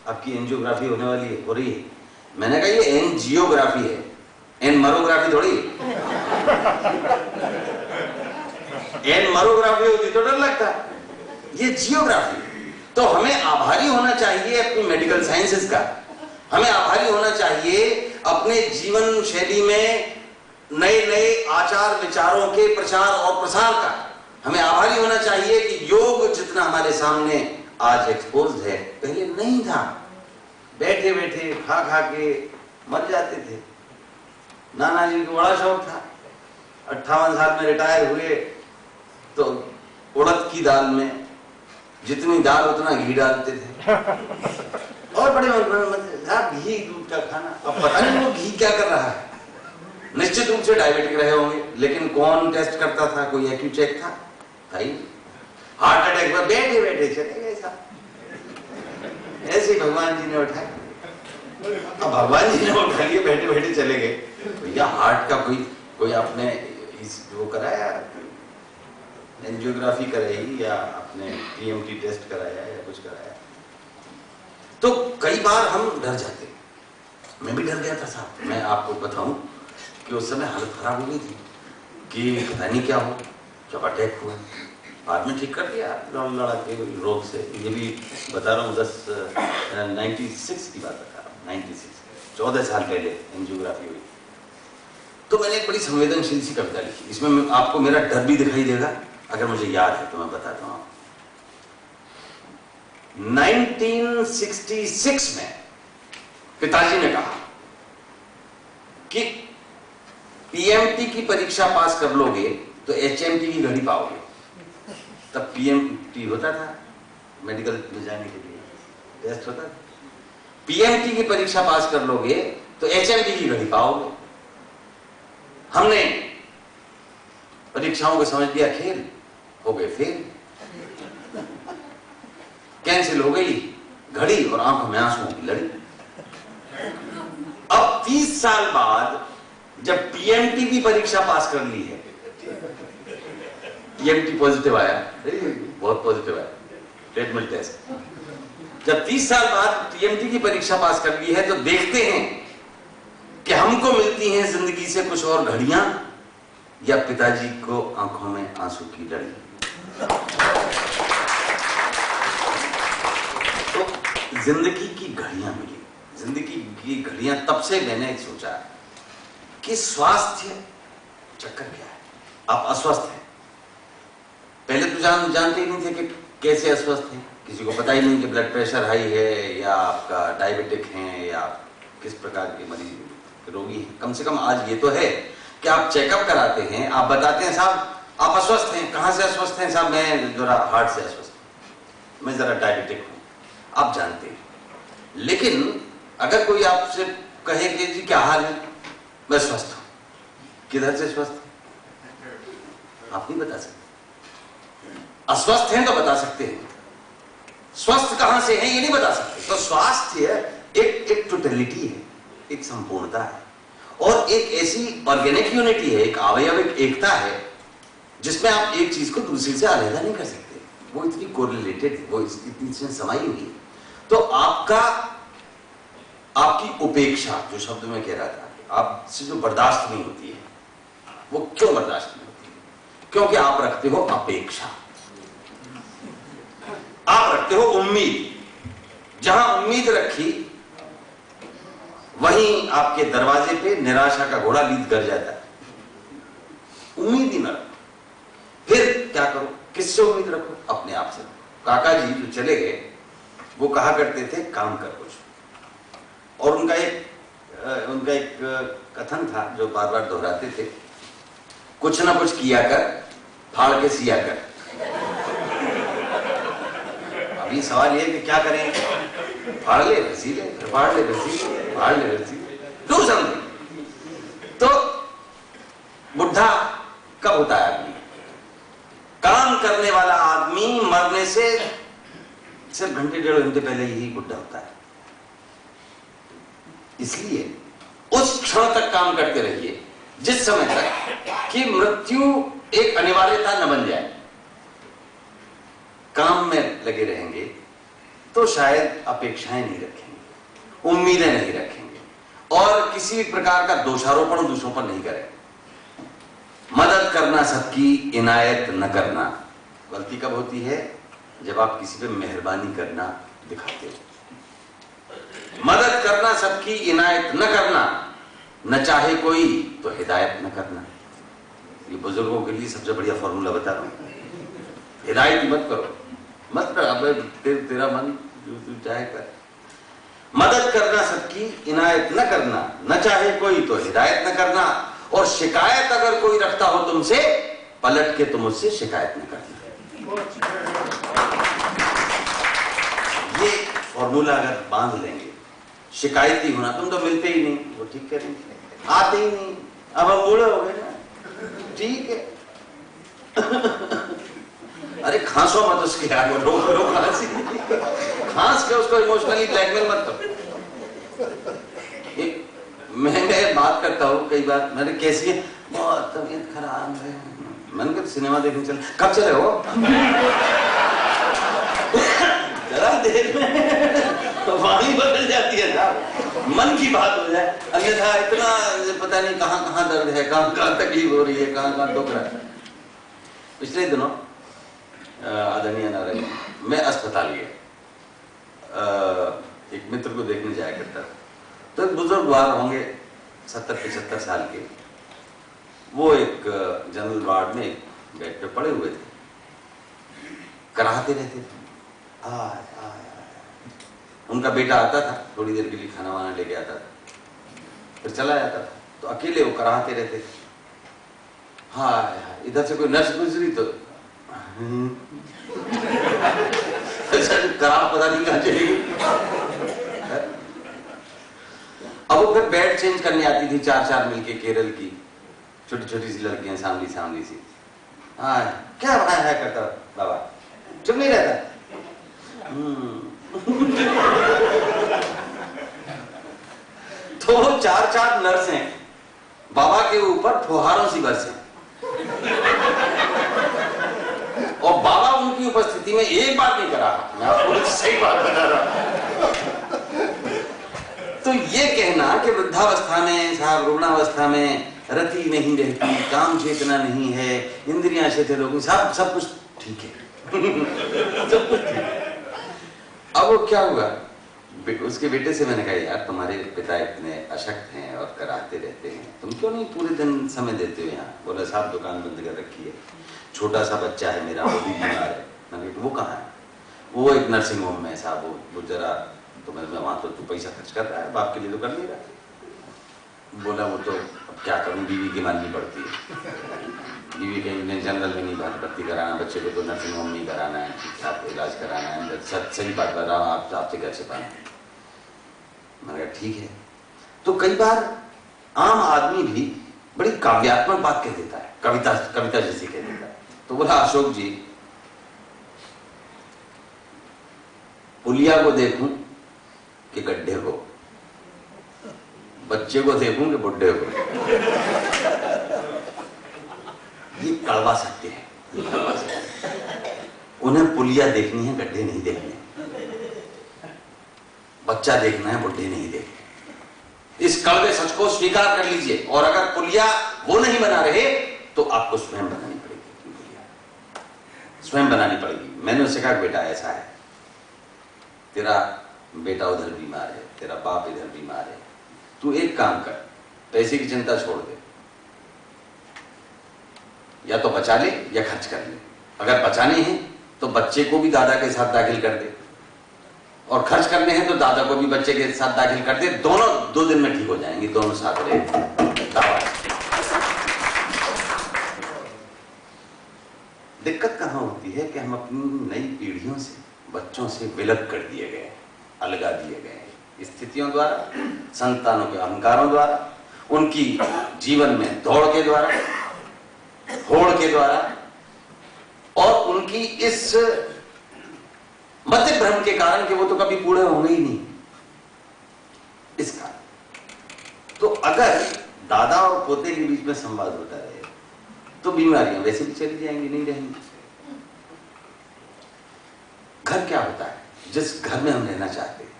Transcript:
आपकी एंजियोग्राफी होने वाली है, हो रही है। मैंने कहा ये एंजियोग्राफी है, एनमरोग्राफी थोड़ी। एनमरोग्राफी होती तो डर लगता, ये जियोग्राफी। तो हमें आभारी होना चाहिए अपनी मेडिकल साइंसेस का, हमें आभारी होना चाहिए अपने जीवन शैली में नए नए आचार विचारों के प्रचार और प्रसार का। हमें आभारी होना चाहिए कि योग जितना हमारे सामने आज एक्सपोज है, पहले नहीं था। बैठे बैठे खा खा के मर जाते थे। नाना जी को बड़ा शौक था, 58 साल में रिटायर हुए तो उड़द की दाल में जितनी दाल उतना घी डालते थे और बड़े घी दूध का खाना। अब पता नहीं वो घी क्या कर रहा है। निश्चित रूप से डायबिटिक रहे होंगे, लेकिन कौन टेस्ट करता था? कोई एक्यूचेक था? भाई हार्ट अटैक में बैठे बैठे चले गए साहब, ऐसे ही भगवान जी ने उठाए। अब भगवान जी ने उठा लिए, बैठे बैठे चले गए। भैया हार्ट का कोई आपने वो कराया, एंजियोग्राफी कराई या आपने टीएमटी टेस्ट कराया या कुछ कराया? तो कई बार हम डर जाते, मैं भी डर गया था साहब। मैं आपको बताऊं कि उस समय हालत खराब हो गई थी कि पता नहीं क्या हो, जब अटैक हुआ बाद में ठीक कर दिया लड़ा के रोग से। ये भी बता रहा हूँ 96 की बात बता रहा हूँ, 96 14 साल पहले एंजियोग्राफी हुई। तो मैंने एक बड़ी संवेदनशील सी कविता लिखी, इसमें आपको मेरा डर भी दिखाई देगा, अगर मुझे याद है तो मैं बताता हूँ। 1966 में पिताजी ने कहा कि पीएमटी की परीक्षा पास कर लोगे तो एचएमटी की घड़ी पाओगे। तब पीएमटी होता था, मेडिकल में जाने के लिए टेस्ट होता था। पीएमटी की परीक्षा पास कर लोगे तो एचएमटी की घड़ी पाओगे। हमने परीक्षाओं को समझ लिया खेल, हो गए फेल। कैंसिल हो गई घड़ी और आंखों में आंसुओं की लड़ी। अब 30 साल बाद जब पीएमटी की परीक्षा पास कर ली है, पीएमटी पॉजिटिव आया, बहुत पॉजिटिव आया ट्रीटमेंट टेस्ट। जब 30 साल बाद पीएमटी की परीक्षा पास कर ली है तो देखते हैं कि हमको मिलती हैं जिंदगी से कुछ और घड़ियां या पिताजी को आंखों में आंसू की लड़ी। तो जिंदगी की घड़ियां मिली। जिंदगी की घड़ियां तब से मैंने सोचा कि स्वास्थ्य चक्कर क्या है। आप अस्वस्थ हैं, पहले तो जानते ही नहीं थे कि कैसे अस्वस्थ हैं। किसी को पता ही नहीं कि ब्लड प्रेशर हाई है या आपका डायबिटिक है या किस प्रकार के मरीज रोगी हैं। कम से कम आज ये तो है कि आप चेकअप कराते हैं, आप बताते हैं साहब आप अस्वस्थ हैं। कहां से अस्वस्थ हैं? साहब मैं जरा हार्ट से अस्वस्थ हूं, मैं जरा डायबिटिक हूं। आप जानते हैं। लेकिन अगर कोई आपसे कहे कि जी क्या हाल है, मैं स्वस्थ हूं, किधर से स्वस्थ? आप नहीं बता सकते। अस्वस्थ हैं तो बता सकते हैं, स्वस्थ कहां से हैं ये नहीं बता सकते। तो स्वास्थ्य एक टोटलिटी है, एक संपूर्णता है और एक ऐसी ऑर्गेनिक यूनिटी है, एक अवयविक एकता है जिसमें आप एक चीज को दूसरी से अलग नहीं कर सकते। वो इतनी कोरिलेटेड है, वो इतनी समाई हुई है। तो आपकी उपेक्षा, जो शब्द में कह रहा था, आपसे जो बर्दाश्त नहीं होती है, वो क्यों बर्दाश्त नहीं होती है? क्योंकि आप रखते हो अपेक्षा, आप रखते हो उम्मीद। जहां उम्मीद रखी वहीं आपके दरवाजे पे निराशा का घोड़ा लीद कर जाता है। उम्मीद ही न रखो, फिर क्या करो? किससे उम्मीद रखो? अपने आप से। काका जी जो चले गए वो कहा करते थे काम कर कुछ, और उनका एक कथन था जो बार बार दोहराते थे, कुछ ना कुछ किया कर, फाड़ के सिया कर। अभी सवाल ये कि क्या करें? फाड़ ले रसी ले, फिर फाड़ ले रसी, फाड़ ले रसी, डू समथिंग। तो बुढ़ा कब होता है आदमी? काम करने वाला आदमी मरने से सिर्फ घंटे 1.5 घंटे पहले ही बुढ़ा होता है। इसलिए उस क्षण तक काम करते रहिए जिस समय तक कि मृत्यु एक अनिवार्यता न बन जाए। काम में लगे रहेंगे तो शायद अपेक्षाएं नहीं रखेंगे, उम्मीदें नहीं रखेंगे और किसी भी प्रकार का दोषारोपण दूसरों पर नहीं करेंगे। मदद करना सबकी, इनायत न करना। गलती कब होती है? जब आप किसी पे मेहरबानी करना दिखाते हो। मदद करना सबकी, इनायत न करना, न चाहे कोई तो हिदायत न करना। ये बुजुर्गों के लिए सबसे बढ़िया फॉर्मूला बता रहा हूं। हिदायत ही मत करो, मत कर, अब तेरा मन जो तू चाहे कर। मदद करना सबकी, इनायत न करना, न चाहे कोई तो हिदायत न करना, और शिकायत अगर कोई रखता हो तुमसे, पलट के तुम उससे शिकायत न करना। ये फॉर्मूला अगर बांध लेंगे, शिकायती होना, तुम तो मिलते ही नहीं, वो ठीक करेंगे, आते ही नहीं, अब हम बूढ़े हो गए ना, ठीक है। अरे खांसो मत उसके आगे, रोक लो खांसी, खांस के उसको इमोशनली ब्लैकमेल मत करो। मैं बात करता हूँ कई बार, मैंने कैसी है, बहुत तबीयत खराब है, मैंने कहा सिनेमा देखने चले, कब चले हो? जरा देर में तो वाणी बदल जाती है ना, मन की बात हो जाए, अन्यथा इतना पता नहीं कहाँ कहाँ दर्द है, कहाँ कहाँ तकलीफ हो रही है, कहाँ कहाँ दुख रहा है। पिछले दिनों आदरणीय नारायण, मैं अस्पताल गया, एक मित्र को देखने जाया करता था। तो एक बुजुर्ग बार होंगे 70-75 साल के, वो एक जनरल वार्ड में एक बेड पे पड़े हुए थे, कराहते रहते थे, आय आय आय। उनका बेटा आता था, थोड़ी देर के लिए खाना वाना लेके आता था, फिर चला जाता था, तो अकेले वो कराहते रहते थे। हाय हाय, इधर से कोई नर्स गुजरी तो कराह पता नहीं कहाँ चलेगी। अब वो फिर बेड चेंज करने आती थी, 4-4 मिलके, केरल की छोटी छोटी सी लड़कियां, सांवली सांवली सी। हाँ क्या भाई है करता बाबा, चुप नहीं रहता। तो वो 4-4 नर्स हैं, बाबा के ऊपर फुहारों सी बरसे, और बाबा उनकी उपस्थिति में एक बात नहीं करा। मैं आपको सही बात बता रहा। तो ये कहना कि वृद्धावस्था में, साहब रुग्णावस्था में रति नहीं रहती, काम चेतना नहीं है, इंद्रियां शिथिल होगी, सब कुछ ठीक है। सब कुछ ठीक है। अब वो क्या हुआ, उसके बेटे से मैंने कहा, यार तुम्हारे पिता इतने अशक्त हैं और कराते रहते हैं, तुम क्यों नहीं पूरे दिन समय देते हो यहाँ? बोला साहब दुकान बंद कर रखी है, छोटा सा बच्चा है मेरा, वो भी बीमार है। मैंने कहा वो कहाँ है? वो एक नर्सिंग होम में साहब, वो जरा, तो मैं वहां तो तू पैसा खर्च कर रहा है, बाप के लिए तो कर नहीं रहा। बोला वो तो अब क्या करूं, बीवी की माननी पड़ती है, बीवी कहीं जनरल में नहीं भर्ती कराना, बच्चे को तो नर्सिंग होम नहीं कराना है, ठीक ठाक इलाज कराना है, सही बात कर रहा हूँ, आपसे घर से पाए। मैंने कहा ठीक है। तो कई बार आम आदमी भी बड़ी काव्यात्मक बात कह देता है, कविता जैसी कह देता है। तो बोला अशोक जी, पुलिया को देखूं कि गड्ढे को, बच्चे को देखूं कि बुड्ढे को। ये कड़वा सत्य है। उन्हें पुलिया देखनी है, गड्ढे नहीं देखने, बच्चा देखना है, बुड्ढे नहीं देखने। इस कड़वे सच को स्वीकार कर लीजिए, और अगर पुलिया वो नहीं बना रहे तो आपको स्वयं बनानी पड़ेगी, स्वयं बनानी पड़ेगी। मैंने उससे कहा बेटा ऐसा है, तेरा बेटा उधर बीमार है, तेरा बाप इधर बीमार है, तू एक काम कर, पैसे की चिंता छोड़ दे, या तो बचा ले या खर्च कर ले। अगर बचाने हैं तो बच्चे को भी दादा के साथ दाखिल कर दे, और खर्च करने हैं तो दादा को भी बच्चे के साथ दाखिल कर दे, दोनों 2 दिन में ठीक हो जाएंगे, दोनों साथ रहे। दिक्कत कहां होती है कि हम अपनी नई पीढ़ियों से, बच्चों से विलग कर दिए गए, अलगा दिए गए, स्थितियों द्वारा, संतानों के अहंकारों द्वारा, उनकी जीवन में दौड़ के द्वारा, होड़ के द्वारा, और उनकी इस मध्य भ्रम के कारण कि वो तो कभी बूढ़े होंगे ही नहीं, इस कारण। तो अगर दादा और पोते के बीच में संवाद होता रहे तो बीमारियां वैसे भी चली जाएंगी, नहीं रहेंगी। घर क्या होता है? जिस घर में हम रहना चाहते हैं,